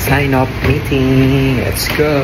Sign-up meeting. Let's go!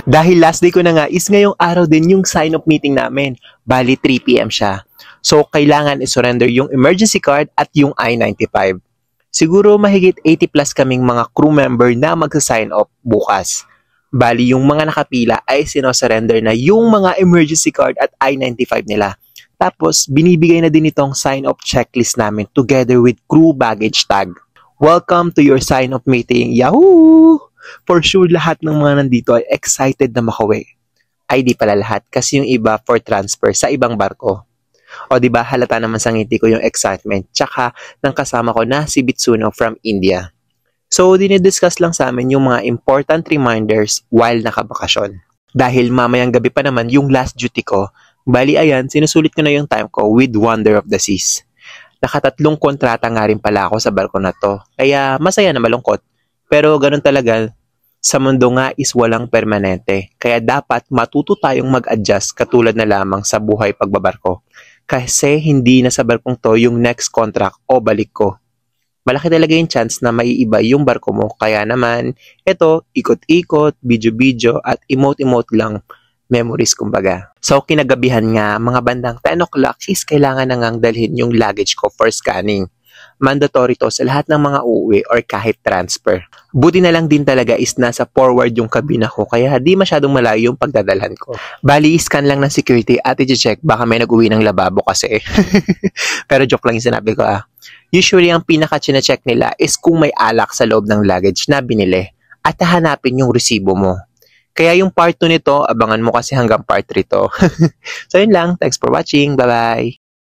Dahil last day ko na nga is ngayong araw din yung sign-up meeting namin. Bali, 3 p.m. siya. So, kailangan i-surrender yung emergency card at yung I-95. Siguro mahigit 80 plus kaming mga crew member na magsa-sign up bukas. Bali, yung mga nakapila ay sino-surrender na yung mga emergency card at I-95 nila. Tapos, binibigay na din itong sign-up checklist namin together with crew baggage tag. Welcome to your sign-up meeting. Yahoo! For sure, lahat ng mga nandito ay excited na makauwi. Ay di pala lahat kasi yung iba for transfer sa ibang barko. O diba, halata naman sa ngiti ko yung excitement. Tsaka, ng kasama ko na si Bitsuno from India. So, dinidiscuss lang sa amin yung mga important reminders while nakabakasyon. Dahil mamayang gabi pa naman yung last duty ko, bali ayan, sinusulit ko na yung time ko with Wonder of the Seas. Nakatatlong kontrata nga rin pala ako sa barko na to. Kaya masaya na malungkot. Pero ganun talaga, sa mundo nga is walang permanente. Kaya dapat matuto tayong mag-adjust katulad na lamang sa buhay pagbabarko. Kasi hindi na sa barkong to yung next contract o balik ko. Malaki talaga yung chance na maiiba yung barko mo. Kaya naman, eto, ikot-ikot, video-video at emote-emote lang. Memories kumbaga. So, kinagabihan nga, mga bandang 10 o'clock is kailangan na ngang dalhin yung luggage ko for scanning. Mandatory to sa lahat ng mga uuwi or kahit transfer. Buti na lang din talaga is nasa forward yung kabina ko kaya di masyadong malayo yung pagdadalhan ko. Bali, scan lang ng security at i-check baka may nag-uwi ng lababo kasi. Pero joke lang yung sinabi ko Usually, ang pinaka-check nila is kung may alak sa loob ng luggage na binili at hahanapin yung resibo mo. Kaya yung part 2 nito, abangan mo kasi hanggang part 3 to. So yun lang. Thanks for watching. Bye-bye!